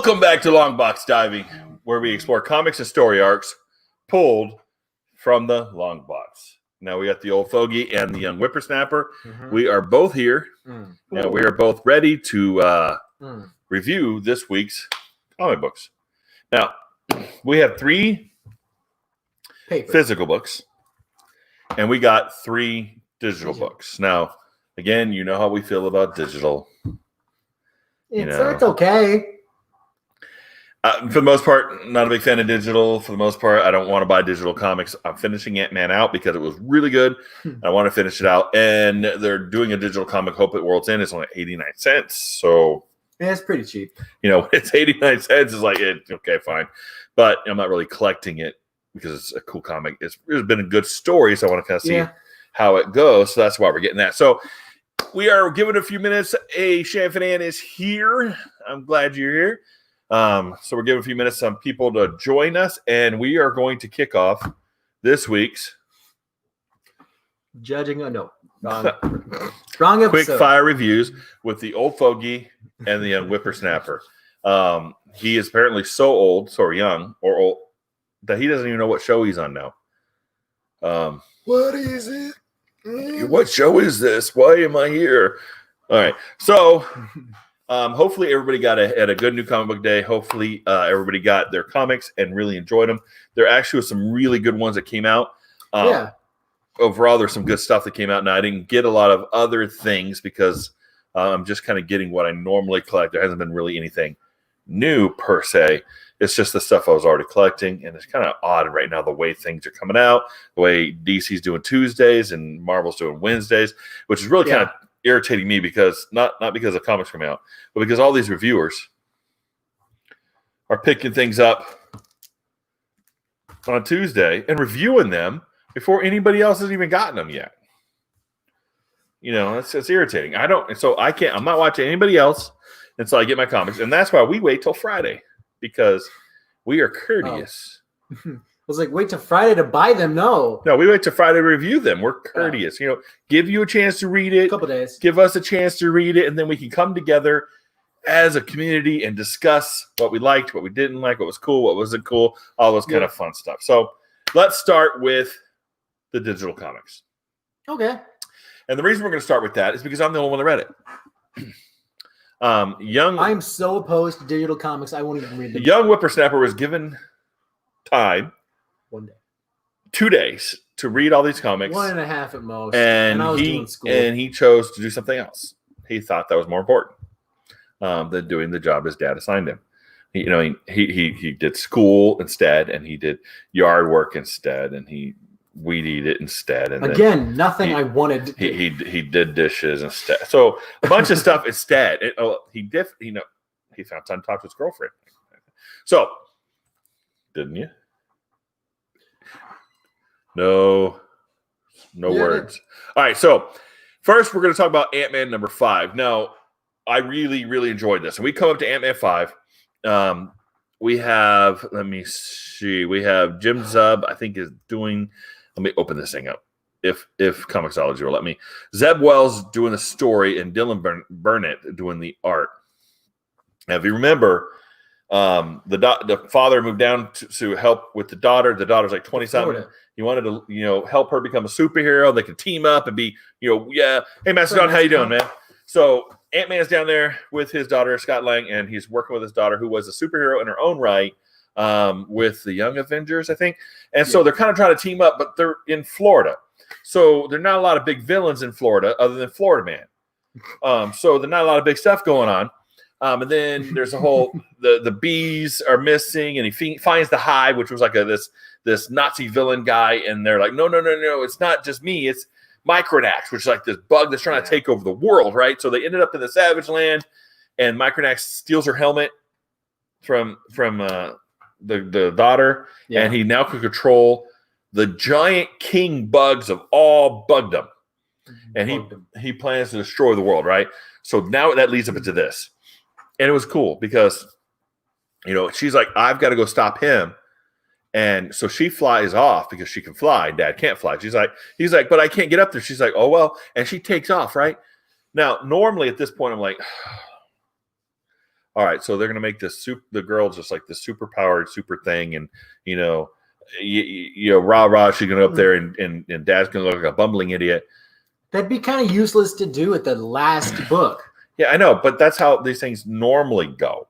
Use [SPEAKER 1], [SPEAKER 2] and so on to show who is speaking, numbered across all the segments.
[SPEAKER 1] Welcome back to Long Box Diving, where we explore comics and story arcs pulled from the long box. Now we got the old fogey and the young whippersnapper. We are both here, and we are both ready to review this week's comic books. Now, we have 3 physical books, and we got 3 digital books. Now, again, you know how we feel about digital.
[SPEAKER 2] It's okay.
[SPEAKER 1] For the most part, not a big fan of digital. For the most part, I don't want to buy digital comics. I'm finishing Ant-Man out because it was really good. I want to finish it out. And they're doing a digital comic, Hope at World's End. It's only 89 cents. So,
[SPEAKER 2] yeah, it's pretty cheap.
[SPEAKER 1] It's 89 cents. It's like, okay, fine. But I'm not really collecting it because it's a cool comic. It's been a good story, so I want to kind of see how it goes. So that's why we're getting that. So we are giving a few minutes. Shanfanan is here. I'm glad you're here. So we're giving a few minutes some people to join us, and we are going to kick off this week's
[SPEAKER 2] wrong episode.
[SPEAKER 1] Quick fire reviews with the old fogey and the young whippersnapper. He is apparently so old, young or old, that he doesn't even know what show he's on now. What is it? What show is this? Why am I here? All right. So hopefully everybody had a good new comic book day. Hopefully everybody got their comics and really enjoyed them. There actually was some really good ones that came out. Overall, there's some good stuff that came out. Now, I didn't get a lot of other things because I'm just kind of getting what I normally collect. There hasn't been really anything new per se. It's just the stuff I was already collecting, and it's kind of odd right now the way things are coming out, the way DC's doing Tuesdays and Marvel's doing Wednesdays, which is really kind of irritating me because not because the comics come out, but because all these reviewers are picking things up on Tuesday and reviewing them before anybody else has even gotten them yet. It's irritating. I'm not watching anybody else until I get my comics, and that's why we wait till Friday. Because we are courteous.
[SPEAKER 2] I was like, wait till Friday to buy them. No,
[SPEAKER 1] we wait till Friday to review them. We're courteous. Give you a chance to read it.
[SPEAKER 2] A couple days.
[SPEAKER 1] Give us a chance to read it, and then we can come together as a community and discuss what we liked, what we didn't like, what was cool, what wasn't cool, all those kind of fun stuff. So let's start with the digital comics.
[SPEAKER 2] Okay.
[SPEAKER 1] And the reason we're going to start with that is because I'm the only one that read it.
[SPEAKER 2] I'm so opposed to digital comics. I won't even read them.
[SPEAKER 1] The young whippersnapper was given time,
[SPEAKER 2] 1 day,
[SPEAKER 1] 2 days to read all these comics,
[SPEAKER 2] 1.5 at most.
[SPEAKER 1] And
[SPEAKER 2] I was doing school.
[SPEAKER 1] And he chose to do something else. He thought that was more important than doing the job his dad assigned him. He did school instead, and he did yard work instead, and he weed eat it instead. And
[SPEAKER 2] again, nothing I wanted.
[SPEAKER 1] He did dishes instead. So a bunch of stuff instead. He found time to talk to his girlfriend. So, didn't you? No words. All right. So first, we're going to talk about Ant-Man number 5. Now, I really, really enjoyed this. And we come up to Ant-Man 5. We have, let me see. We have Jim Zub, I think, is doing. Let me open this thing up. If Comixology will let me. Zeb Wells doing the story and Dylan Burnett doing the art. Now, if you remember, the father moved down to help with the daughter. The daughter's like 20-something. He wanted to, help her become a superhero. They could team up and be, hey, Mastodon, how you doing, man? So Ant-Man's down there with his daughter, Scott Lang, and he's working with his daughter, who was a superhero in her own right, with the Young Avengers, I think. And so they're kind of trying to team up, but they're in Florida. So there are not a lot of big villains in Florida other than Florida Man. So there's not a lot of big stuff going on. And then there's a whole, the bees are missing, and he finds the hive, which was like this Nazi villain guy. And they're like, no, it's not just me. It's Micronax, which is like this bug that's trying to take over the world, right? So they ended up in the Savage Land, and Micronax steals her helmet from the daughter, and he now can control the giant king bugs of all bugdom, and he plans to destroy the world, right? So now that leads up into this, and it was cool because she's like, I've got to go stop him. And so she flies off because she can fly. Dad can't fly. He's like, but I can't get up there. She's like, oh, well. And she takes off, right? Now, normally at this point, I'm like, all right, so they're gonna make the girl just like the super powered super thing, and rah rah, she's gonna go up there, and dad's gonna look like a bumbling idiot.
[SPEAKER 2] That'd be kind of useless to do at the last book.
[SPEAKER 1] Yeah, I know, but that's how these things normally go.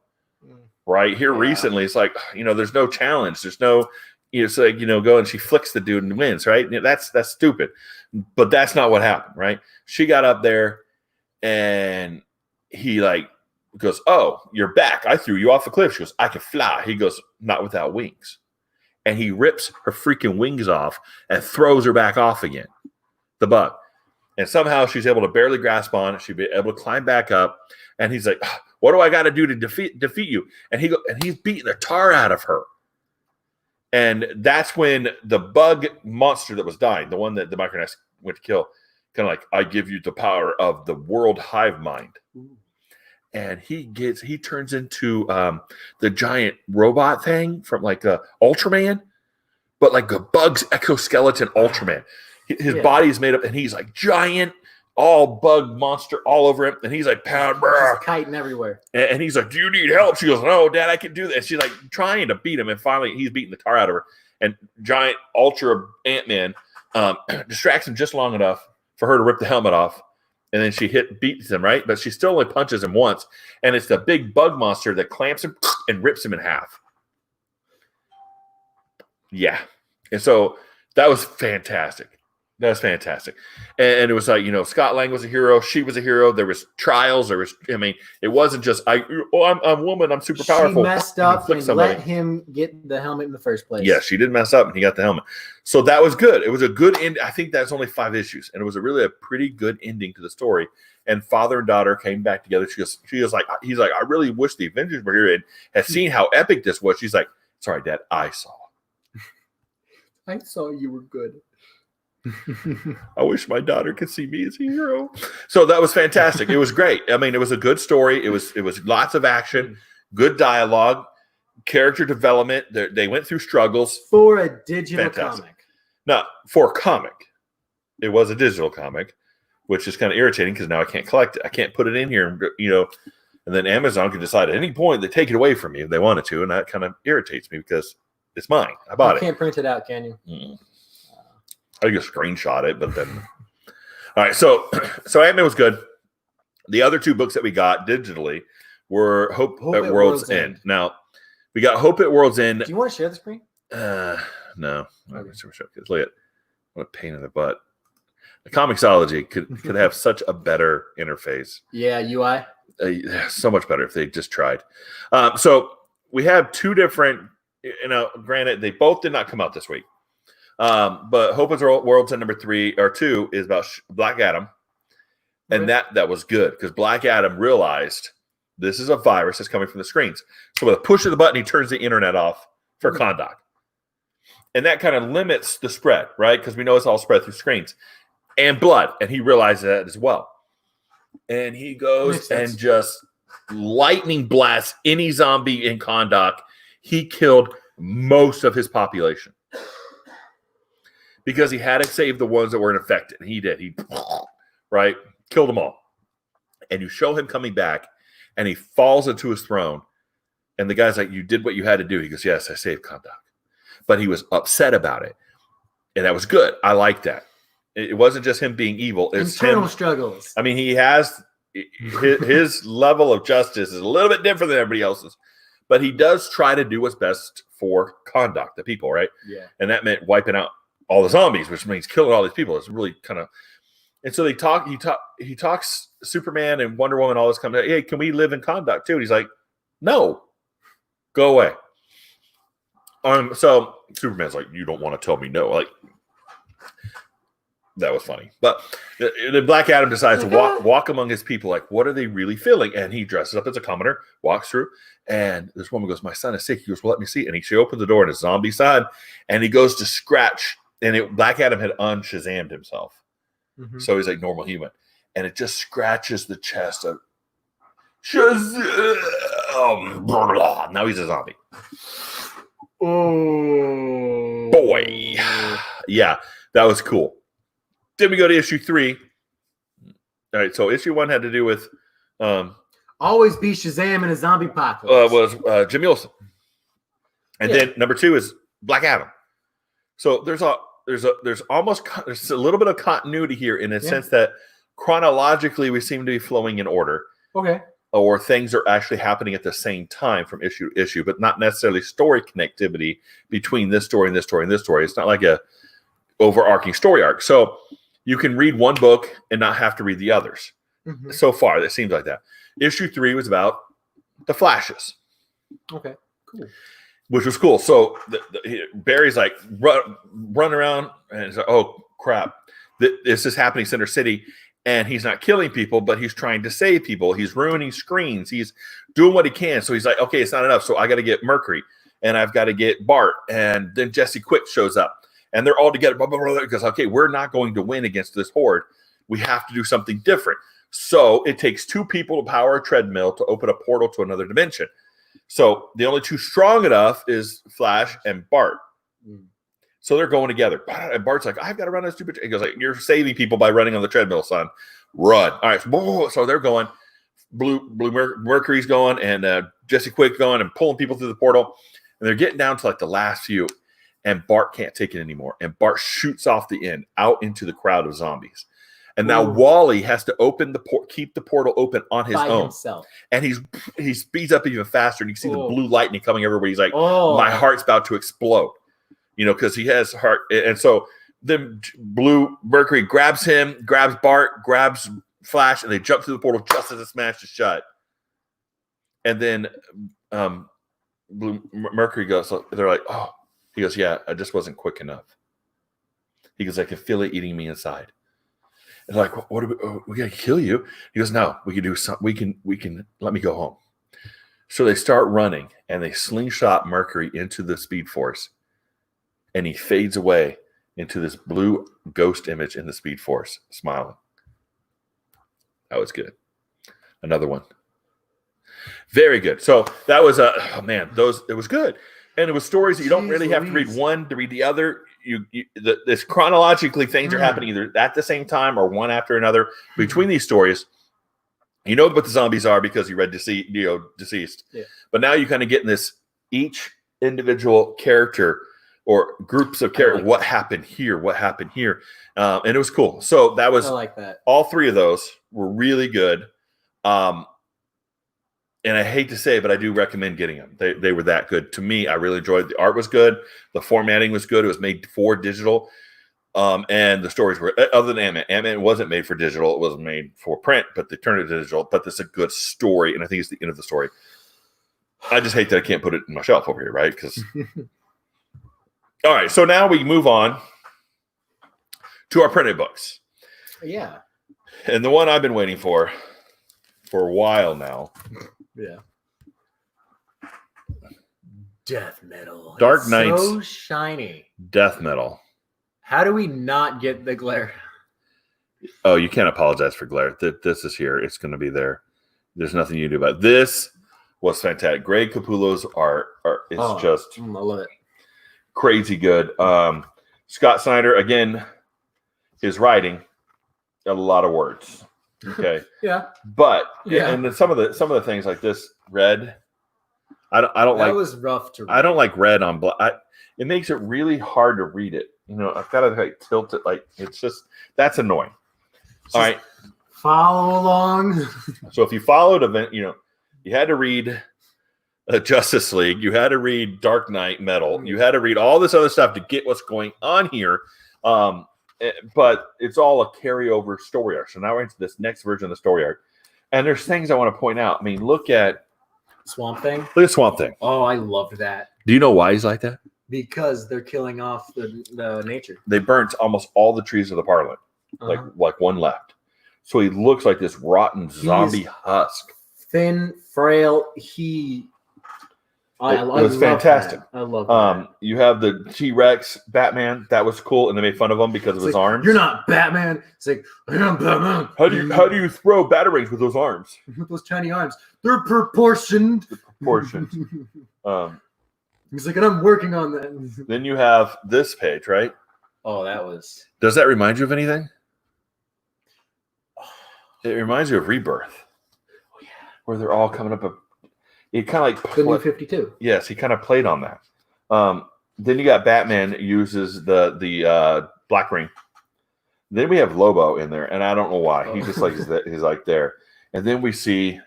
[SPEAKER 1] Right here, recently, it's like there's no challenge, there's no, it's like go and she flicks the dude and wins, right? That's stupid, but that's not what happened, right? She got up there, and he like goes, "Oh, you're back. I threw you off the cliff." She goes, "I can fly." He goes, "Not without wings," and he rips her freaking wings off and throws her back off again. The bug, and somehow she's able to barely grasp on it. She'd be able to climb back up, and he's like, "What do I got to do to defeat you?" And he's beating the tar out of her. And that's when the bug monster that was dying, the one that the Micronauts went to kill, kind of like, "I give you the power of the world hive mind." Ooh. And he turns into the giant robot thing from like Ultraman, but like a bug's exoskeleton Ultraman. His body is made up, and he's like giant, all bug monster all over him, and he's like
[SPEAKER 2] kiting everywhere.
[SPEAKER 1] And he's like, "Do you need help?" She goes, "No, Dad, I can do that." And she's like trying to beat him, and finally he's beating the tar out of her. And giant ultra Ant-Man distracts him just long enough for her to rip the helmet off, and then she beats him, right? But she still only punches him once, and it's the big bug monster that clamps him and rips him in half. Yeah, and so that was fantastic. That's fantastic. And it was like, Scott Lang was a hero. She was a hero. There was trials. It wasn't just, I'm a woman. I'm super powerful.
[SPEAKER 2] She messed up and let him get the helmet in the first place.
[SPEAKER 1] Yeah, she did mess up and he got the helmet. So that was good. It was a good end. I think that's only 5 issues. And it was a pretty good ending to the story. And father and daughter came back together. He's like, "I really wish the Avengers were here and had seen how epic this was." She's like, "Sorry, Dad, I saw.
[SPEAKER 2] I saw you were good.
[SPEAKER 1] I wish my daughter could see me as a hero." So that was fantastic. It was great. It was a good story. It was lots of action, good dialogue, character development. They went through struggles
[SPEAKER 2] for a digital comic.
[SPEAKER 1] No, for a comic. It was a digital comic, which is kind of irritating because now I can't collect it. I can't put it in here, and then Amazon can decide at any point they take it away from me if they wanted to, and that kind of irritates me because it's mine. I bought it.
[SPEAKER 2] You can't print it out, can you?
[SPEAKER 1] I could screenshot it, but then. All right, so Ant-Man was good. The other 2 books that we got digitally were Hope at World's End. Now, we got Hope at World's End.
[SPEAKER 2] Do you want to share the screen?
[SPEAKER 1] No. Okay. Look at what a pain in the butt. The Comixology could have such a better interface.
[SPEAKER 2] Yeah, UI.
[SPEAKER 1] So much better if they just tried. So we have 2 different. Granted, they both did not come out this week. But Hope at World's End number 3 or 2 is about Black Adam. And that was good because Black Adam realized this is a virus that's coming from the screens. So with a push of the button, he turns the internet off for Kahndaq. And that kind of limits the spread, right? Because we know it's all spread through screens and blood. And he realized that as well. And he goes and just lightning blasts any zombie in Kahndaq. He killed most of his population. Because he had to save the ones that weren't affected. And he did. He, right, killed them all. And you show him coming back, and he falls into his throne. And the guy's like, "You did what you had to do." He goes, "Yes, I saved Kahndaq." But he was upset about it. And that was good. I like that. It wasn't just him being evil. It's
[SPEAKER 2] internal struggles.
[SPEAKER 1] He has his level of justice is a little bit different than everybody else's. But he does try to do what's best for Kahndaq, the people, right?
[SPEAKER 2] Yeah.
[SPEAKER 1] And that meant wiping out all the zombies, which means killing all these people. It's really kind of, and so he talks Superman and Wonder Woman, all this comes out. "Hey, can we live in Kahndaq too?" And he's like, "No, go away." So Superman's like, "You don't want to tell me no." Like, that was funny. But the Black Adam decides to walk among his people. Like, what are they really feeling? And he dresses up as a commoner, walks through, and this woman goes, "My son is sick." He goes, "Well, let me see." And she opens the door and it's zombie side, and he goes to scratch. And Black Adam had un-Shazammed himself. Mm-hmm. So he's like normal human. And it just scratches the chest of Shazam. Now he's a zombie.
[SPEAKER 2] Oh.
[SPEAKER 1] Boy. Yeah, that was cool. Then we go to issue 3. All right, so issue 1 had to do with
[SPEAKER 2] Always be Shazam in a zombie apocalypse.
[SPEAKER 1] was Jimmy Olsen. And then number 2 is Black Adam. So there's a little bit of continuity here in a sense that chronologically we seem to be flowing in order.
[SPEAKER 2] Okay.
[SPEAKER 1] Or things are actually happening at the same time from issue to issue, but not necessarily story connectivity between this story and this story and this story. It's not like a overarching story arc. So you can read one book and not have to read the others. Mm-hmm. So far, that seems like that. Issue 3 was about the Flashes.
[SPEAKER 2] Okay, cool.
[SPEAKER 1] Which was cool. So Barry's like run around and he's like, oh crap, this is happening in Center City. And he's not killing people, but he's trying to save people. He's ruining screens. He's doing what he can. So he's like, okay, it's not enough. So I got to get Mercury and I've got to get Bart. And then Jesse Quick shows up and they're all together because, okay, we're not going to win against this horde. We have to do something different. So it takes 2 people to power a treadmill to open a portal to another dimension. So the only 2 strong enough is Flash and Bart. So they're going together. And Bart's like, I've got to run this stupid. He goes like, you're saving people by running on the treadmill, son. Run. All right. So they're going. Mercury's going and Jesse Quick going and pulling people through the portal. And they're getting down to like the last few. And Bart can't take it anymore. And Bart shoots off the end out into the crowd of zombies. And now Wally has to open keep the portal open on his own. Himself. And he speeds up even faster. And you see the blue lightning coming everywhere. He's like, my heart's about to explode. Because he has heart. And so then Blue Mercury grabs him, grabs Bart, grabs Flash, and they jump through the portal just as it smashes shut. And then Blue Mercury goes, so they're like, oh, he goes, yeah, I just wasn't quick enough. He goes, I can feel it eating me inside. And they're like, what are we going to kill you? He goes, no, we can do something. We can let me go home. So they start running and they slingshot Mercury into the Speed Force. And he fades away into this blue ghost image in the Speed Force, smiling. That was good. Another one. Very good. So that was it was good. And it was stories that you don't really have to read one to read the other. This chronologically things are happening either at the same time or one after another between these stories. You know what the zombies are because you read Deceased. Yeah. But now you kind of get in this each individual character or groups of characters. What happened here? And it was cool. So that was,
[SPEAKER 2] I like that.
[SPEAKER 1] All 3 of those were really good. And I hate to say it, but I do recommend getting them. They were that good. To me, I really enjoyed it. The art was good. The formatting was good. It was made for digital. And the stories were, other than Ant-Man. Ant-Man wasn't made for digital. It was made for print, but they turned it to digital. But it's a good story, and I think it's the end of the story. I just hate that I can't put it in my shelf over here, right? Because... All right, so now we move on to our printed books.
[SPEAKER 2] Yeah.
[SPEAKER 1] And the one I've been waiting for a while now.
[SPEAKER 2] Yeah. Death metal.
[SPEAKER 1] Dark Knight's
[SPEAKER 2] so shiny.
[SPEAKER 1] Death metal.
[SPEAKER 2] How do we not get the glare?
[SPEAKER 1] Oh, you can't apologize for glare. This is here. It's going to be there. There's nothing you can do about it. This was fantastic. Greg Capullo's art is just...
[SPEAKER 2] I love it.
[SPEAKER 1] Crazy good. Scott Snyder, again, his writing got a lot of words. Okay.
[SPEAKER 2] Yeah.
[SPEAKER 1] But and then some of the things like this red, I don't like.
[SPEAKER 2] That was rough to read.
[SPEAKER 1] I don't like red on black. It makes it really hard to read it. I've got to like tilt it. Like it's just that's annoying. All right.
[SPEAKER 2] Follow along.
[SPEAKER 1] So if you followed event, you had to read Justice League, you had to read Dark Knight Metal, you had to read all this other stuff to get what's going on here. But it's all a carryover story arc. So now we're into this next version of the story arc. And there's things I want to point out. I mean, look at
[SPEAKER 2] Swamp Thing.
[SPEAKER 1] Look at Swamp Thing.
[SPEAKER 2] Oh, I loved that.
[SPEAKER 1] Do you know why he's like that?
[SPEAKER 2] Because they're killing off the nature.
[SPEAKER 1] They burnt almost all the trees of the Parliament. Like one left. So he looks like this rotten zombie husk.
[SPEAKER 2] Thin, frail,
[SPEAKER 1] It was fantastic.
[SPEAKER 2] That. I love that.
[SPEAKER 1] You have the T-Rex Batman. That was cool, and they made fun of him because of his arms.
[SPEAKER 2] You're not Batman. It's like, I am Batman.
[SPEAKER 1] How do you throw batarangs with those arms?
[SPEAKER 2] With those tiny arms. They're proportioned. He's like, and I'm working on that.
[SPEAKER 1] Then you have this page, right?
[SPEAKER 2] Oh, that was...
[SPEAKER 1] Does that remind you of anything? It reminds you of Rebirth. where they're all coming up. It kind of like
[SPEAKER 2] The New 52.
[SPEAKER 1] Yes, he kind of played on that. Then you got Batman that uses the Black Ring. Then we have Lobo in there, and I don't know why. He just like he's like there. And then we see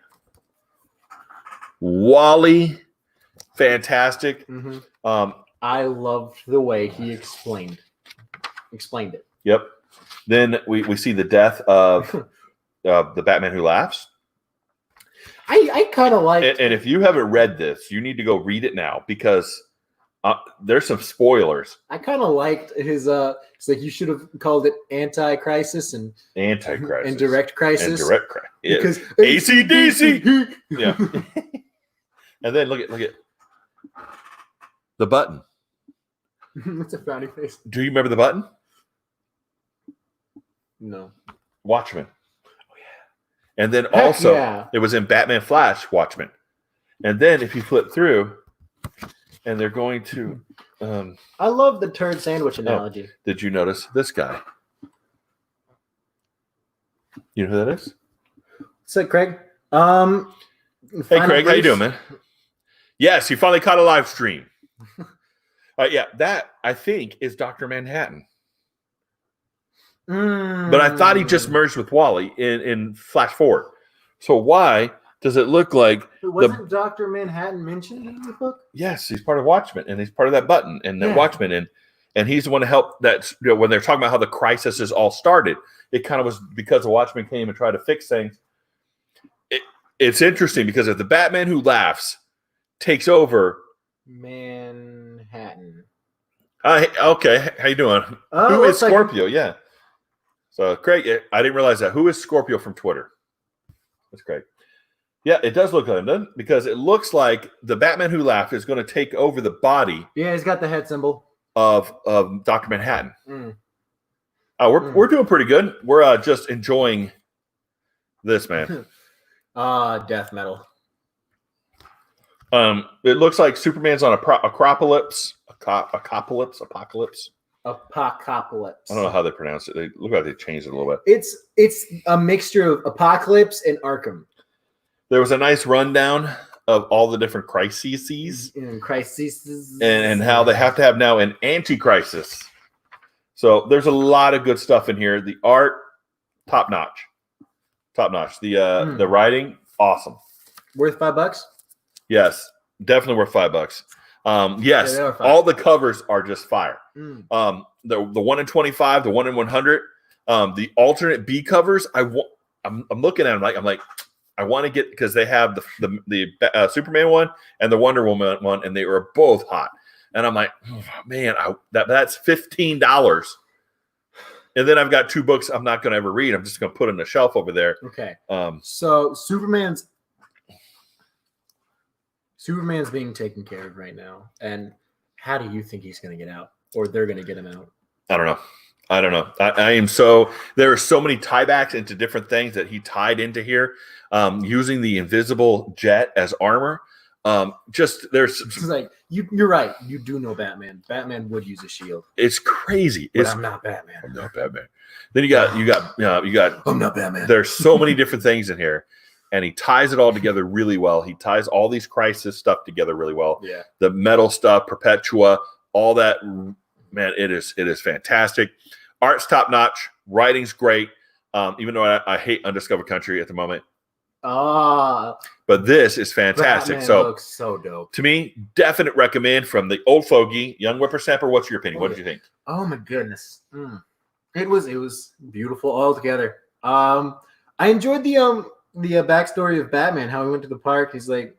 [SPEAKER 1] Wally, fantastic.
[SPEAKER 2] Mm-hmm. I loved the way he explained it.
[SPEAKER 1] Yep. Then we see the death of the Batman Who Laughs.
[SPEAKER 2] I kind of like.
[SPEAKER 1] And if you haven't read this, you need to go read it now because there's some spoilers.
[SPEAKER 2] I kind of liked his. It's like you should have called it Anti-Crisis and
[SPEAKER 1] Anti-Crisis
[SPEAKER 2] and Direct Crisis.
[SPEAKER 1] And Direct Crisis
[SPEAKER 2] Because
[SPEAKER 1] AC/DC. Yeah. And then look at the button.
[SPEAKER 2] It's a frowny face.
[SPEAKER 1] Do you remember the button?
[SPEAKER 2] No.
[SPEAKER 1] Watchmen. Oh yeah. And then also
[SPEAKER 2] it
[SPEAKER 1] was in Batman Flash Watchmen. And then if you flip through, and they're going to.
[SPEAKER 2] I love the turd sandwich analogy.
[SPEAKER 1] Did you notice this guy? You know who that is?
[SPEAKER 2] What's up, Craig?
[SPEAKER 1] Hey, Craig, how you doing, man? Yes, you finally caught a live stream. Yeah, that I think is Dr. Manhattan. But I thought he just merged with Wally in Flash Forward. So why does it look like
[SPEAKER 2] wasn't Dr. Manhattan mentioned in the book?
[SPEAKER 1] Yes, he's part of Watchmen, and he's part of that button and that Watchmen, and he's the one to help that when they're talking about how the crisis all started, it kind of was because the Watchmen came and tried to fix things. It's interesting because if the Batman Who Laughs takes over
[SPEAKER 2] Manhattan.
[SPEAKER 1] Okay, how you doing? Who is Scorpio? Yeah. So Craig, I didn't realize that. Who is Scorpio from Twitter? That's Craig. Yeah, it does look like him, doesn't it? Because it looks like the Batman Who Laughed is going to take over the body.
[SPEAKER 2] Yeah, he's got the head symbol
[SPEAKER 1] of Dr. Manhattan. We're doing pretty good. We're just enjoying this, man.
[SPEAKER 2] Death metal.
[SPEAKER 1] It looks like Superman's on Apocalypse.
[SPEAKER 2] Apocalypse.
[SPEAKER 1] I don't know how they pronounce it. They look like they changed it a little bit.
[SPEAKER 2] It's a mixture of Apocalypse and Arkham.
[SPEAKER 1] There was a nice rundown of all the different crises and how they have to have now an anti-crisis. So there's a lot of good stuff in here. The art, top notch. The writing, awesome.
[SPEAKER 2] Worth $5?
[SPEAKER 1] Yes, definitely worth $5. Yes, all the covers are just fire. The 1 in 25, the 1 in 100, the alternate B covers. I'm looking at them I'm like. I want to get because they have the Superman one and the Wonder Woman one, and they were both hot. And I'm like, oh, man, that's $15. And then I've got 2 books I'm not going to ever read. I'm just going to put on the shelf over there.
[SPEAKER 2] Okay. So Superman's being taken care of right now. And how do you think he's going to get out, or they're going to get him out?
[SPEAKER 1] I don't know. I am there are so many tiebacks into different things that he tied into here, using the invisible jet as armor. There's
[SPEAKER 2] like you're right. You do know Batman. Batman would use a shield.
[SPEAKER 1] It's crazy.
[SPEAKER 2] I'm not Batman.
[SPEAKER 1] I'm not Batman. Then you got
[SPEAKER 2] I'm not Batman.
[SPEAKER 1] There's so many different things in here, and he ties it all together really well. He ties all these crisis stuff together really well.
[SPEAKER 2] Yeah.
[SPEAKER 1] The metal stuff, Perpetua, all that. Man, it is fantastic. Art's top notch. Writing's great. Even though I hate Undiscovered Country at the moment. But this is fantastic.
[SPEAKER 2] Batman looks so dope.
[SPEAKER 1] To me, definite recommend from the old fogey, young whippersammer. What's your opinion? What did you think?
[SPEAKER 2] Oh my goodness. It was beautiful altogether. I enjoyed the backstory of Batman, how he went to the park. He's like,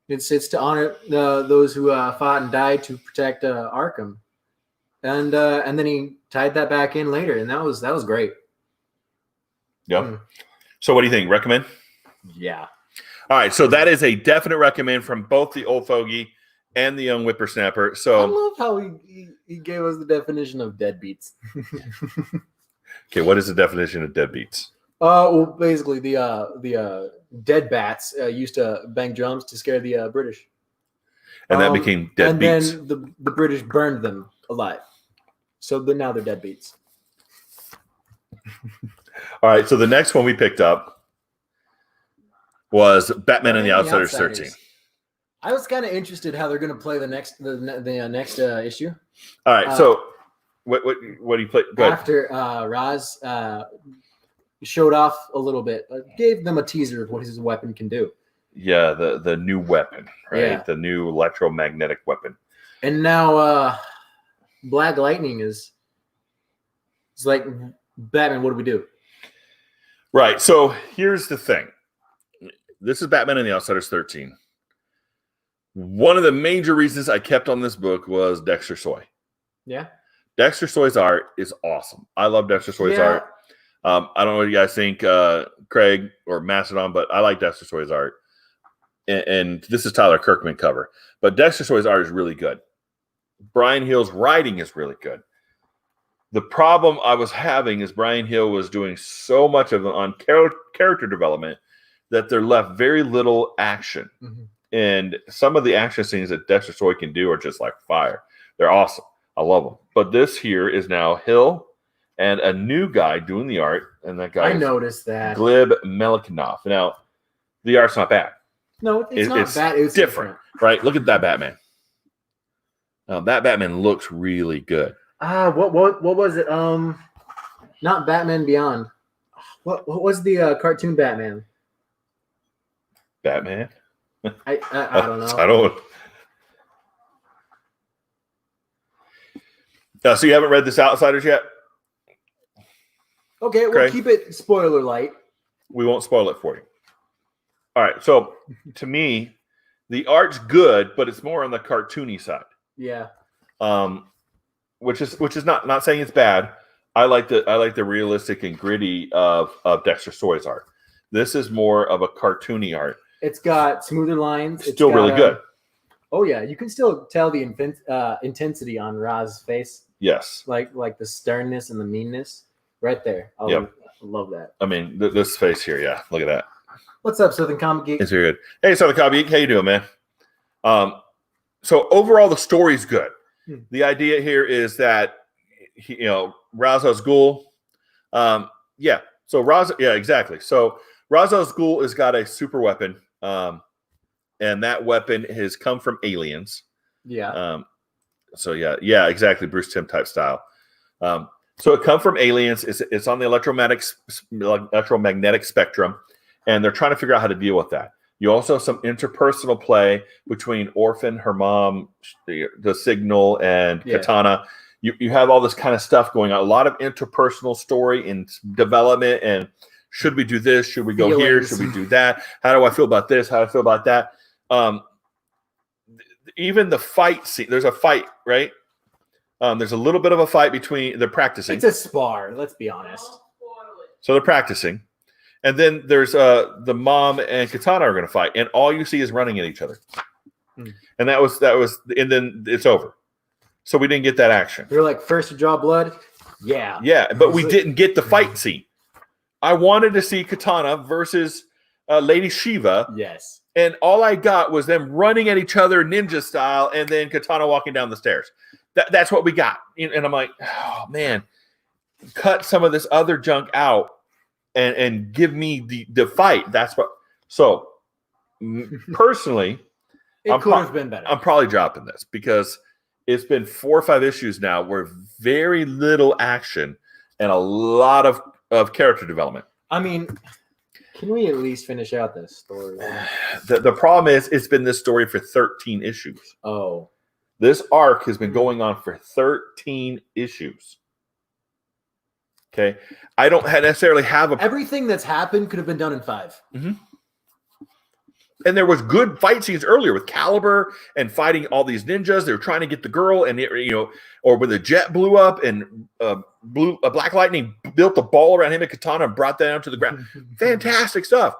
[SPEAKER 2] it's to honor those who fought and died to protect Arkham. And then he tied that back in later, and that was great.
[SPEAKER 1] Yep. So what do you think? Recommend?
[SPEAKER 2] Yeah.
[SPEAKER 1] All right. So that is a definite recommend from both the old fogey and the young whippersnapper. So
[SPEAKER 2] I love how he gave us the definition of deadbeats.
[SPEAKER 1] Okay, what is the definition of deadbeats?
[SPEAKER 2] Well, basically the dead bats used to bang drums to scare the British,
[SPEAKER 1] and that became deadbeats.
[SPEAKER 2] And then the British burned them alive. So now they're deadbeats.
[SPEAKER 1] All right. So the next one we picked up was Batman and the Outsiders 13.
[SPEAKER 2] I was kind of interested how they're going to play the next issue.
[SPEAKER 1] All right, so what do you play? Go ahead.
[SPEAKER 2] After Raz showed off a little bit, gave them a teaser of what his weapon can do.
[SPEAKER 1] Yeah, the new weapon, right?
[SPEAKER 2] Yeah.
[SPEAKER 1] The new electromagnetic weapon.
[SPEAKER 2] And now Black Lightning it's like, Batman, what do we do?
[SPEAKER 1] Right. So here's the thing. This is Batman and the Outsiders 13. One of the major reasons I kept on this book was Dexter Soy.
[SPEAKER 2] Yeah.
[SPEAKER 1] Dexter Soy's art is awesome. I love Dexter Soy's art. I don't know what you guys think, Craig or Mastodon, but I like Dexter Soy's art. And this is Tyler Kirkman cover. But Dexter Soy's art is really good. Brian Hill's writing is really good. The problem I was having is Brian Hill was doing so much of it on character development that there left very little action. Mm-hmm. And some of the action scenes that Dexter Soy can do are just like fire. They're awesome. I love them. But this here is now Hill and a new guy doing the art. And that guy,
[SPEAKER 2] I noticed that.
[SPEAKER 1] Glib Melikhanov. Now, the art's not bad.
[SPEAKER 2] No, it's not bad. It's
[SPEAKER 1] different, right? Look at that Batman. That Batman looks really good.
[SPEAKER 2] What was it? Not Batman Beyond. What was the cartoon Batman?
[SPEAKER 1] Batman?
[SPEAKER 2] I don't know.
[SPEAKER 1] I don't. So you haven't read this Outsiders yet?
[SPEAKER 2] Okay, we'll keep it spoiler light.
[SPEAKER 1] We won't spoil it for you. All right. So to me, the art's good, but it's more on the cartoony side.
[SPEAKER 2] Yeah.
[SPEAKER 1] Which is not saying it's bad. I like the realistic and gritty of Dexter Soy's art. This is more of a cartoony art.
[SPEAKER 2] It's got smoother lines.
[SPEAKER 1] It's still really good.
[SPEAKER 2] Oh yeah, you can still tell the intensity on Raz's face.
[SPEAKER 1] Yes.
[SPEAKER 2] Like the sternness and the meanness right there. I love that.
[SPEAKER 1] I mean, this face here, yeah. Look at that.
[SPEAKER 2] What's up, Southern Comic Geek?
[SPEAKER 1] It's very good. Hey, Southern Comic Geek, how you doing, man? So overall, the story's good. The idea here is that Ra's al Ghul. Yeah. So exactly. So Ra's al Ghul has got a super weapon, and that weapon has come from aliens.
[SPEAKER 2] Yeah.
[SPEAKER 1] So yeah, exactly. Bruce Timm type style. So it come from aliens. It's on the electromagnetic spectrum, and they're trying to figure out how to deal with that. You also have some interpersonal play between Orphan, her mom, the Signal, and Katana. You have all this kind of stuff going on. A lot of interpersonal story and development. And should we do this? Should we go here? Should we do that? How do I feel about this? How do I feel about that? Even the fight scene. There's a fight, right? There's a little bit of a fight between. They're practicing.
[SPEAKER 2] It's a spar. Let's be honest.
[SPEAKER 1] So they're practicing. And then there's the mom and Katana are going to fight, and all you see is running at each other. And that was, and then it's over. So we didn't get that action.
[SPEAKER 2] They're like first to draw blood. Yeah.
[SPEAKER 1] Yeah, but we didn't get the fight scene. I wanted to see Katana versus Lady Shiva.
[SPEAKER 2] Yes.
[SPEAKER 1] And all I got was them running at each other ninja style, and then Katana walking down the stairs. That's what we got. And I'm like, oh man, cut some of this other junk out. And give me the fight. That's what. So, personally,
[SPEAKER 2] it could have been better.
[SPEAKER 1] I'm probably dropping this because it's been 4 or 5 issues now where very little action and a lot of character development.
[SPEAKER 2] I mean, can we at least finish out this story?
[SPEAKER 1] The problem is it's been this story for 13 issues.
[SPEAKER 2] Oh,
[SPEAKER 1] this arc has been going on for 13 issues. Okay, I don't necessarily have
[SPEAKER 2] everything that's happened could have been done in 5.
[SPEAKER 1] Mm-hmm. And there was good fight scenes earlier with Caliber and fighting all these ninjas. They were trying to get the girl, and or when the jet blew up and Black Lightning built a ball around him and Katana and brought that down to the ground. Fantastic stuff.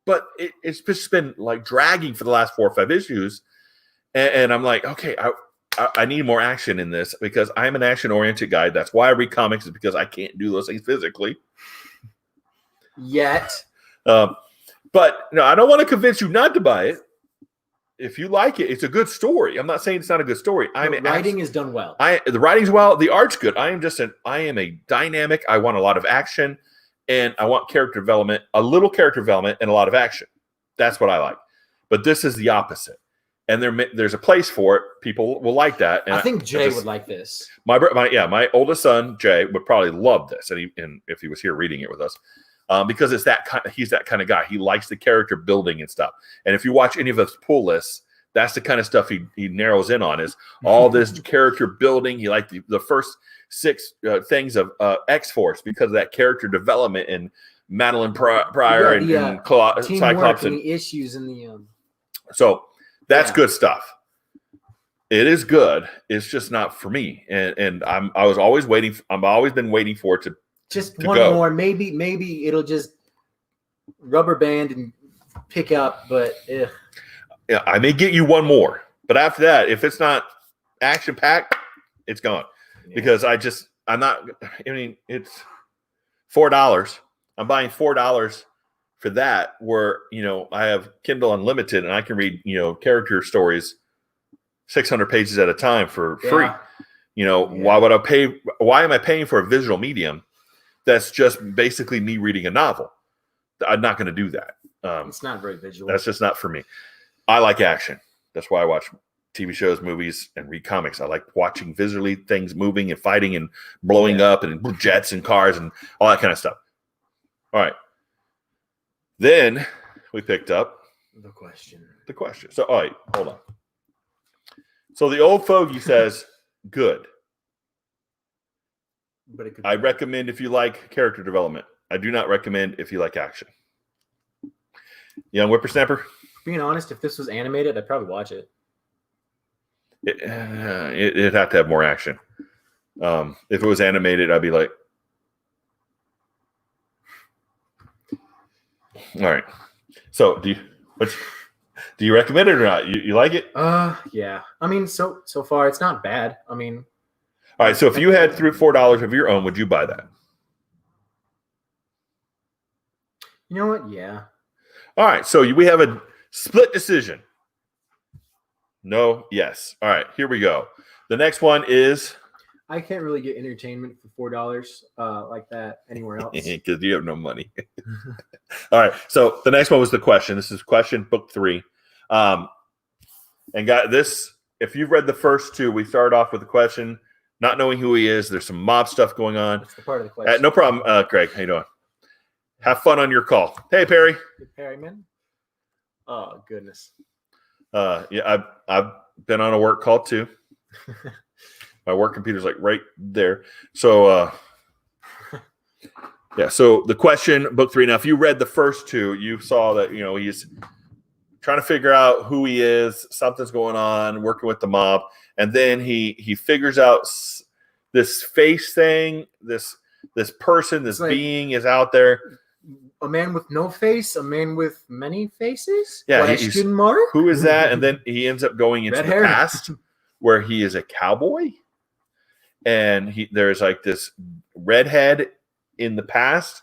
[SPEAKER 1] But it's just been like dragging for the last 4 or 5 issues, and I'm like, okay, I need more action in this because I'm an action-oriented guy. That's why I read comics, is because I can't do those things physically.
[SPEAKER 2] Yet.
[SPEAKER 1] But no, I don't want to convince you not to buy it. If you like it, it's a good story. I'm not saying it's not a good story.
[SPEAKER 2] The writing is done well.
[SPEAKER 1] The writing's well. The art's good. I am a dynamic. I want a lot of action, and I want character development, a little character development, and a lot of action. That's what I like. But this is the opposite. And there's a place for it. People will like that. And
[SPEAKER 2] I think Jay would like this.
[SPEAKER 1] My oldest son Jay would probably love this, and if he was here reading it with us, because it's he's that kind of guy. He likes the character building and stuff. And if you watch any of his pull lists, that's the kind of stuff he narrows in on, is all this character building. He liked the first 6 things of X-Force because of that character development and Madeline Pryor and Cyclops and
[SPEAKER 2] the issues in the
[SPEAKER 1] so. That's good stuff. It is good. It's just not for me. And I've always been waiting for it to
[SPEAKER 2] just
[SPEAKER 1] to
[SPEAKER 2] one
[SPEAKER 1] go.
[SPEAKER 2] more. Maybe it'll just rubber band and pick up. But
[SPEAKER 1] yeah, I may get you one more, but after that, if it's not action packed, it's gone. Yeah. Because I'm not. I mean, it's $4. I'm buying $4. For that, where I have Kindle Unlimited and I can read character stories 600 pages at a time for free. Why am I paying for a visual medium that's just basically me reading a novel? I'm not going to do that.
[SPEAKER 2] It's not very visual.
[SPEAKER 1] That's just not for me. I like action. That's why I watch TV shows, movies, and read comics. I like watching visually things moving and fighting and blowing up and jets and cars and all that kind of stuff. All right. Then we picked up
[SPEAKER 2] the question.
[SPEAKER 1] So, all right, hold on. So the old fogey says, good. But I recommend if you like character development. I do not recommend if you like action. Young whippersnapper?
[SPEAKER 2] Being honest, if this was animated, I'd probably watch it.
[SPEAKER 1] It'd have to have more action. If it was animated, I'd be like, all right. So do you recommend it or not? You like it?
[SPEAKER 2] Yeah. I mean, so far it's not bad. I mean,
[SPEAKER 1] all right. So if you had $4 of your own, would you buy that?
[SPEAKER 2] You know what? Yeah.
[SPEAKER 1] All right. So we have a split decision. No. Yes. All right. Here we go. The next one is.
[SPEAKER 2] I can't really get entertainment for $4 like that anywhere else.
[SPEAKER 1] Because you have no money. All right. So the next one was the question. This is question book 3. And got this. If you've read the first 2, we started off with the question, not knowing who he is. There's some mob stuff going on.
[SPEAKER 2] That's the part of the question.
[SPEAKER 1] No problem, Greg. How you doing? Have fun on your call. Hey, Perry.
[SPEAKER 2] Hey, Perry, man. Oh, goodness.
[SPEAKER 1] Yeah, I've been on a work call too. My work computer's like right there. So, yeah. So the question, book 3. Now, if you read the first 2, you saw that he's trying to figure out who he is. Something's going on, working with the mob, and then he figures out this face thing. This person, this being is out there.
[SPEAKER 2] A man with no face, a man with many faces.
[SPEAKER 1] Yeah,
[SPEAKER 2] question mark.
[SPEAKER 1] Who is that? And then he ends up going into the past, where he is a cowboy. And there's like this redhead in the past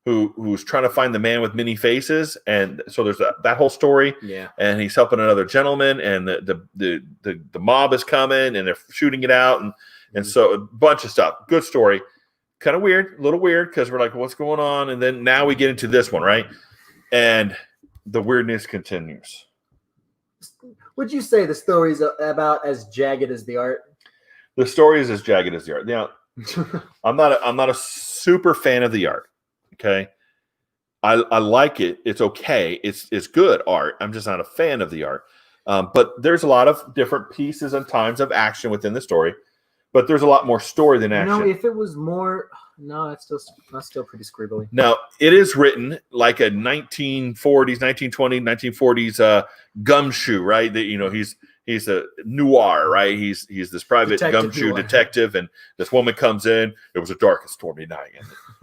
[SPEAKER 1] who's trying to find the man with many faces, and so there's that whole story.
[SPEAKER 2] Yeah,
[SPEAKER 1] and he's helping another gentleman, and the mob is coming, and they're shooting it out, and so a bunch of stuff. Good story, kind of weird, a little weird because we're like, what's going on? And then now we get into this one, right? And the weirdness continues.
[SPEAKER 2] Would you say the story's about as jagged as the art?
[SPEAKER 1] The story is as jagged as the art. Now, I'm not a super fan of the art. Okay, I like it. It's okay. It's good art. I'm just not a fan of the art. But there's a lot of different pieces and times of action within the story. But there's a lot more story than action.
[SPEAKER 2] No, if it was more, no, that's still pretty scribbly.
[SPEAKER 1] Now, it is written like a 1940s, 1920s, 1940s gumshoe, right? That he's a noir, right? He's this private gumshoe detective, and this woman comes in. It was a dark and stormy night,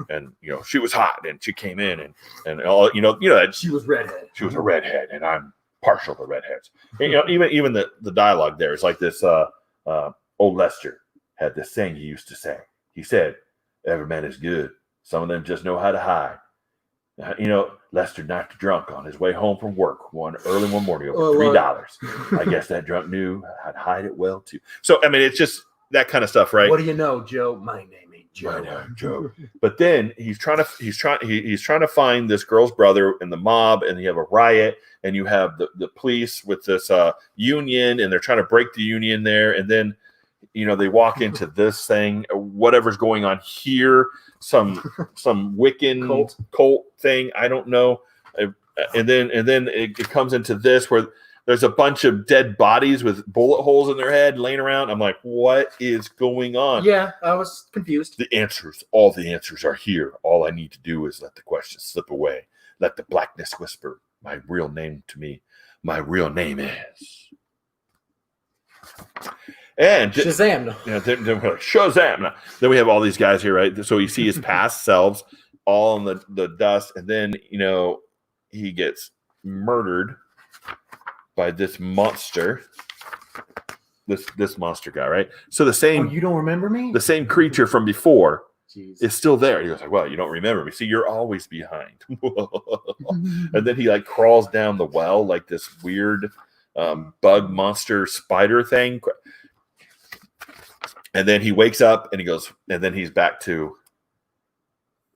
[SPEAKER 1] and she was hot, and she came in, and all that
[SPEAKER 2] she was redhead.
[SPEAKER 1] She was a redhead, and I'm partial to redheads. And, even the dialogue there is like this. Old Lester had this thing he used to say. He said, "Every man is good. Some of them just know how to hide." Lester knocked drunk on his way home from work early one morning over $3. I guess that drunk knew how to hide it well too. So I mean, it's just that kind of stuff, right?
[SPEAKER 2] What do you know, Joe? My name ain't
[SPEAKER 1] Joe. But then he's trying to find this girl's brother in the mob, and you have a riot, and you have the police with this union, and they're trying to break the union there, and then they walk into this thing, whatever's going on here, some Wiccan cult thing, I don't know, and then it comes into this where there's a bunch of dead bodies with bullet holes in their head laying around. I'm like, what is going on?
[SPEAKER 2] Yeah, I was confused.
[SPEAKER 1] All the answers are here. All I need to do is let the questions slip away. Let the blackness whisper my real name to me. My real name is. And
[SPEAKER 2] Shazam.
[SPEAKER 1] Then we're like, Shazam. Then we have all these guys here, right? So you see his past selves all in the dust. And then, he gets murdered by this monster, this monster guy, right? So the same.
[SPEAKER 2] Oh, you don't remember me?
[SPEAKER 1] The same creature from before
[SPEAKER 2] Jeez.
[SPEAKER 1] is still there. He goes like, "Well, you don't remember me. See, you're always behind." And then he crawls down the well like this weird bug monster spider thing. And then he wakes up and he goes, and then he's back to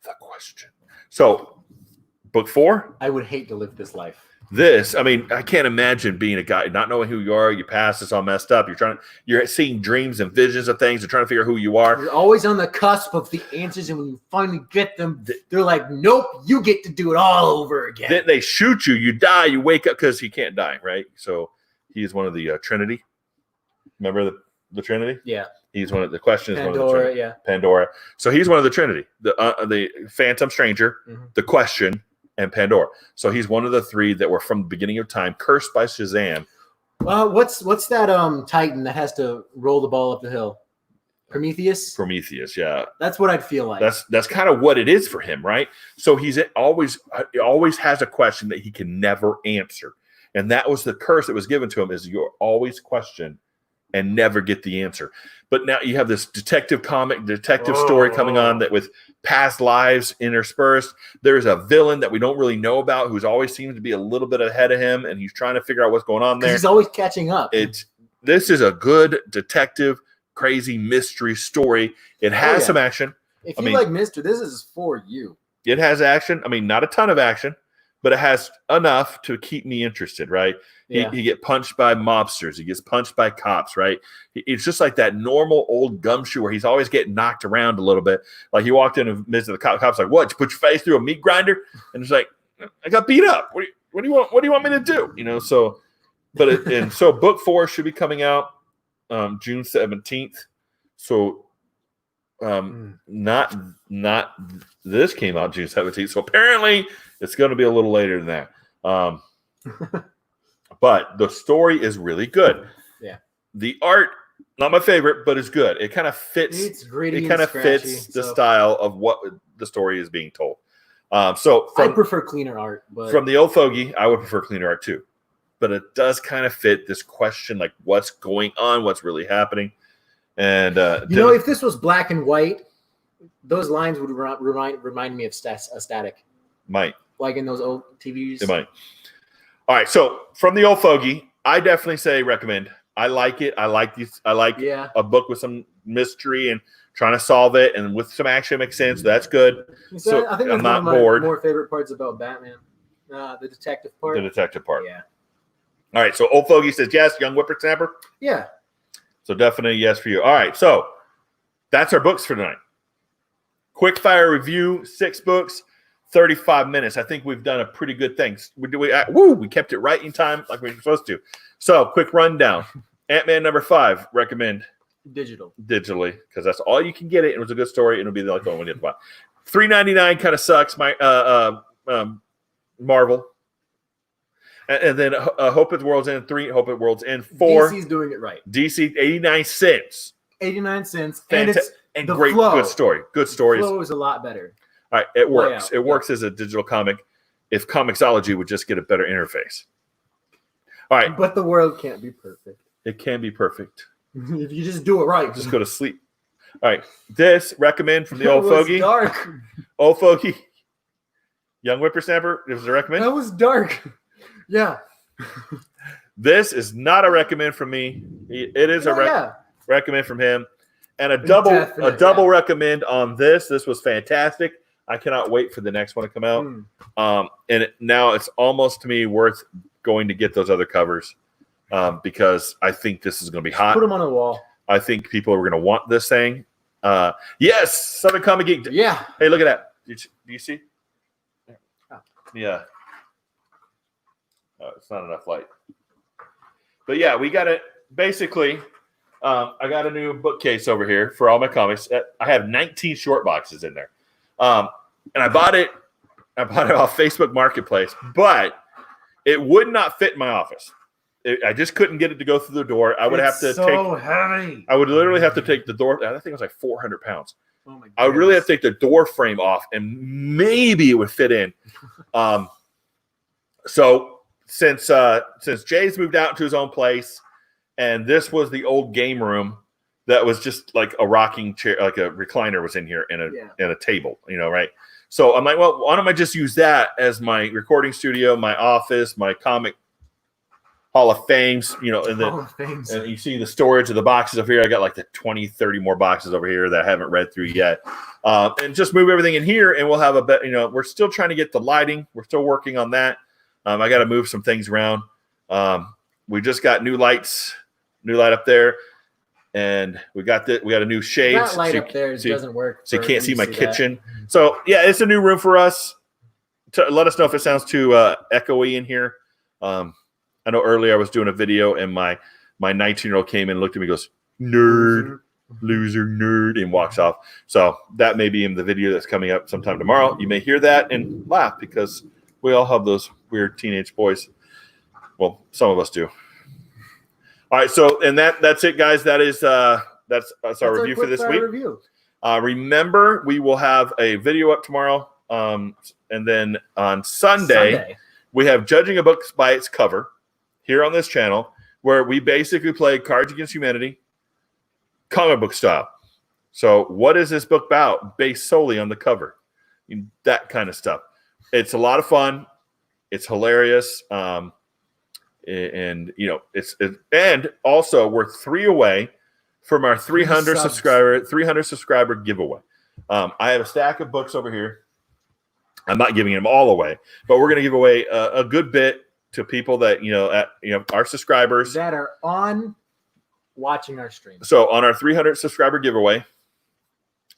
[SPEAKER 1] the question. So, book 4.
[SPEAKER 2] I would hate to live this life.
[SPEAKER 1] I can't imagine being a guy, not knowing who you are. Your past is all messed up. You're seeing dreams and visions of things and trying to figure out who you are.
[SPEAKER 2] You're always on the cusp of the answers, and when you finally get them, they're like, nope, you get to do it all over again.
[SPEAKER 1] Then they shoot you. You die. You wake up because he can't die, right? So he's one of the Trinity. Remember the Trinity?
[SPEAKER 2] Yeah.
[SPEAKER 1] He's one of the questions.
[SPEAKER 2] Pandora, yeah.
[SPEAKER 1] Pandora. So he's one of the Trinity. The Phantom Stranger, the Question, and Pandora. So he's one of the 3 that were from the beginning of time, cursed by Shazam.
[SPEAKER 2] What's that Titan that has to roll the ball up the hill? Prometheus,
[SPEAKER 1] yeah.
[SPEAKER 2] That's what I'd feel like.
[SPEAKER 1] That's kind of what it is for him, right? So he always has a question that he can never answer. And that was the curse that was given to him, is you always question and never get the answer. But now you have this detective story coming on that with past lives interspersed. There's a villain that we don't really know about who's always seems to be a little bit ahead of him, and he's trying to figure out what's going on there.
[SPEAKER 2] He's always catching up.
[SPEAKER 1] This is a good detective, crazy mystery story. It has some action.
[SPEAKER 2] If you like mystery, this is for you.
[SPEAKER 1] It has action. Not a ton of action, but it has enough to keep me interested, right?
[SPEAKER 2] Yeah.
[SPEAKER 1] He gets punched by mobsters. He gets punched by cops, right? It's just like that normal old gumshoe where he's always getting knocked around a little bit. Like he walked in and visited the cop's like, "What? You put your face through a meat grinder?" And it's like, "I got beat up. What do you want? What do you want me to do?" So, so book 4 should be coming out June 17th. So, not this came out June 17th. So apparently it's going to be a little later than that. But the story is really good.
[SPEAKER 2] Yeah.
[SPEAKER 1] The art, not my favorite, but it's good. It kind of fits.
[SPEAKER 2] It's gritty.
[SPEAKER 1] It kind of fits the style of what the story is being told. I
[SPEAKER 2] prefer cleaner art. But
[SPEAKER 1] from the old fogey, I would prefer cleaner art too. But it does kind of fit this question, like what's going on, what's really happening. And
[SPEAKER 2] if this was black and white, those lines would remind me of static.
[SPEAKER 1] Might.
[SPEAKER 2] Like in those old TVs.
[SPEAKER 1] It might. All right, so from the old fogey, I definitely say recommend. I like it. I like a book with some mystery and trying to solve it, and with some action makes sense. That's good. So
[SPEAKER 2] I think
[SPEAKER 1] I'm
[SPEAKER 2] that's
[SPEAKER 1] not
[SPEAKER 2] one of my
[SPEAKER 1] bored.
[SPEAKER 2] more favorite parts about Batman, the detective part.
[SPEAKER 1] The detective part.
[SPEAKER 2] Yeah.
[SPEAKER 1] All right, so old fogey says yes. Young whippersnapper.
[SPEAKER 2] Yeah.
[SPEAKER 1] So definitely yes for you. All right, so that's our books for tonight. Quick fire review, 6 books. 35 minutes. I think we've done a pretty good thing. We kept it right in time like we were supposed to. So, quick rundown. Ant-Man number 5, recommend digitally, because that's all you can get it. It was a good story. It'll be like the only one you have to buy. $3.99 kind of sucks. My Marvel. And then Hope at the World's End 3, Hope at World's End 4.
[SPEAKER 2] DC's doing it right.
[SPEAKER 1] DC 89 cents.
[SPEAKER 2] 89 cents.
[SPEAKER 1] And great flow. Good story. Good stories.
[SPEAKER 2] The flow is a lot better.
[SPEAKER 1] All right, it works. It works as a digital comic. If Comixology would just get a better interface. All right.
[SPEAKER 2] But the world can't be perfect.
[SPEAKER 1] It can be perfect.
[SPEAKER 2] If you just do it right.
[SPEAKER 1] Just go to sleep. All right. This recommend from the old fogey.
[SPEAKER 2] Dark.
[SPEAKER 1] Old fogey. Young whippersnapper. It was a recommend.
[SPEAKER 2] That was dark. Yeah.
[SPEAKER 1] This is not a recommend from me. It is recommend from him. And a double
[SPEAKER 2] Definitely.
[SPEAKER 1] recommend on this. This was fantastic. I cannot wait for the next one to come out. Now it's almost to me worth going to get those other covers because I think this is going to be hot.
[SPEAKER 2] Put them on a wall.
[SPEAKER 1] I think people are going to want this thing. Yes, Southern Comic Geek.
[SPEAKER 2] Yeah.
[SPEAKER 1] Hey, look at that. Do you see? Yeah. Oh, it's not enough light. But yeah, we got it. Basically, I got a new bookcase over here for all my comics. I have 19 short boxes in there. And I bought it off Facebook Marketplace, but it would not fit in my office. I just couldn't get it to go through the door. I would have to
[SPEAKER 2] heavy.
[SPEAKER 1] I would literally have to take the door. I think it was like 400 pounds.
[SPEAKER 2] Oh my goodness.
[SPEAKER 1] I would really have to take the door frame off, and maybe it would fit in. So since Jay's moved out to his own place, and this was the old game room that was just like a rocking chair, like a recliner was in here and a table, right? So I'm like, well, why don't I just use that as my recording studio, my office, my comic Hall of Fames, and you see the storage of the boxes over here. I got like the 20, 30 more boxes over here that I haven't read through yet. And just move everything in here and we'll have a bit, we're still trying to get the lighting. We're still working on that. I got to move some things around. We just got new light up there. And we got a new shade.
[SPEAKER 2] That light up there doesn't work.
[SPEAKER 1] So you can't see my kitchen. So yeah, it's a new room for us. Let us know if it sounds too echoey in here. I know earlier I was doing a video and my 19-year-old came in and looked at me and goes, nerd, loser, nerd, and walks off. So that may be in the video that's coming up sometime tomorrow. You may hear that and laugh because we all have those weird teenage boys. Well, some of us do. All right, so and that's it, guys. That's our review for this week. Remember, we will have a video up tomorrow, and then on Sunday we have Judging a Book by Its Cover here on this channel, where we basically play Cards Against Humanity, comic book style. So, what is this book about? Based solely on the cover, that kind of stuff. It's a lot of fun. It's hilarious. And also we're 3 away from our 300 subscriber giveaway. I have a stack of books over here. I'm not giving them all away, but we're going to give away a good bit to people that our subscribers
[SPEAKER 2] that are on watching our stream.
[SPEAKER 1] So on our 300 subscriber giveaway,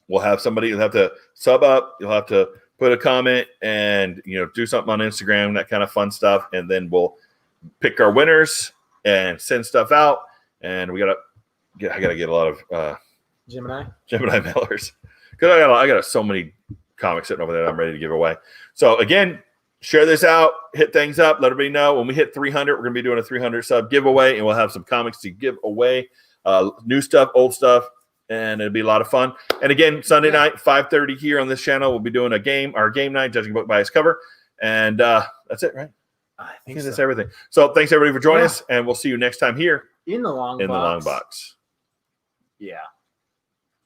[SPEAKER 1] we'll have somebody. You'll have to sub up. You'll have to put a comment and do something on Instagram, that kind of fun stuff, and then we'll pick our winners and send stuff out. And I gotta get a lot of
[SPEAKER 2] Gemini
[SPEAKER 1] mailers because I got so many comics sitting over there that I'm ready to give away. So again, share this out, hit things up, let everybody know when we hit 300. We're gonna be doing a 300 sub giveaway, and we'll have some comics to give away, new stuff, old stuff, and it'll be a lot of fun. And again, Sunday night, 5:30 here on this channel, we'll be doing our game night, judging a book by its cover, and that's it, right?
[SPEAKER 2] I think
[SPEAKER 1] that's everything. So thanks everybody for joining us, and we'll see you next time here
[SPEAKER 2] in the long box.
[SPEAKER 1] box.
[SPEAKER 2] Yeah.